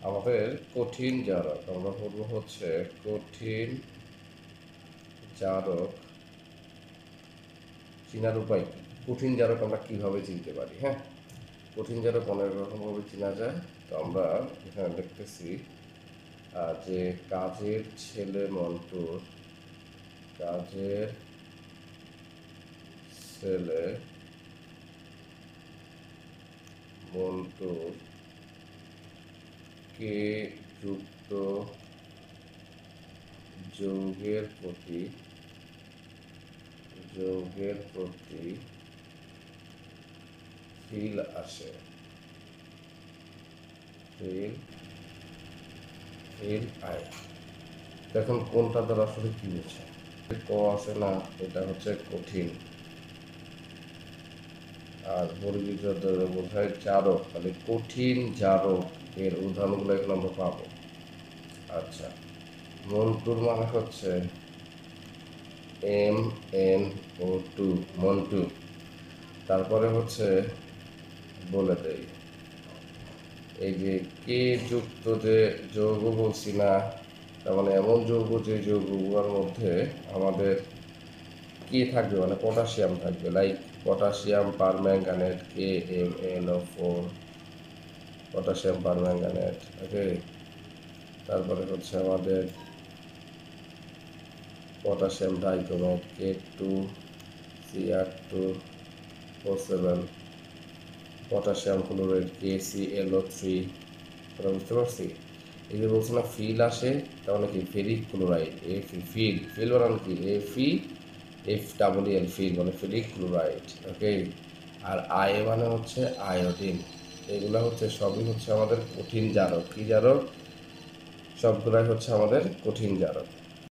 আমাদের কঠিন জারক আমরা বলবো হচ্ছে কঠিন জারক চিনার উপায় কি? কঠিন জারক আমরা কিভাবে চিনতে পারি? হ্যাঁ, কঠিন জারক অনেক রকমভাবে চেনা যায়। তো আমরা এখানে দেখতেছি যে কাজের ছেলে মন্টুর কাজের ছেলে মন্টুর কে যুক্ত যৌগের প্রতি ফিল আসে, ফিল আয়। এখন কোনটা দ্বারা আসলে কি বোঝে? ক আছে না, এটা হচ্ছে কঠিন, আর বর্গীজ দ্বারা বোঝায় জারক। তাহলে কঠিন জারক এর উদাহরণগুলো এখন আমরা পাবো। আচ্ছা, মন্টুর মানে হচ্ছে MnO2, মন্টু। তারপরে হচ্ছে বলে দেই, এই যে কে যুক্ত যে যৌগ বলছি না, তার মানে এমন যৌগ যে যৌগগুলোর মধ্যে আমাদের কি থাকবে, মানে পটাশিয়াম থাকবে, like potassium permanganate KMnO4, potassium permanganate. Okay, তারপরে হচ্ছে আমাদের potassium dichromate K2Cr2O7, potassium chloride KClO3। তোরা বুঝতে পারছি? এই যে বলছি না ফিল আসে, তার মানে কি ফেরিক ক্লোরাইড ফিল, ফিল বানান কি FeFEL, ফিল মানে ফেরিক ক্লোরাইড। ওকে, আর আয়ে মানে হচ্ছে আয়োডিন। এগুলা হচ্ছে সবই হচ্ছে আমাদের কঠিন জারক। কি জারক? সবগুলাই হচ্ছে আমাদের কঠিন জারক।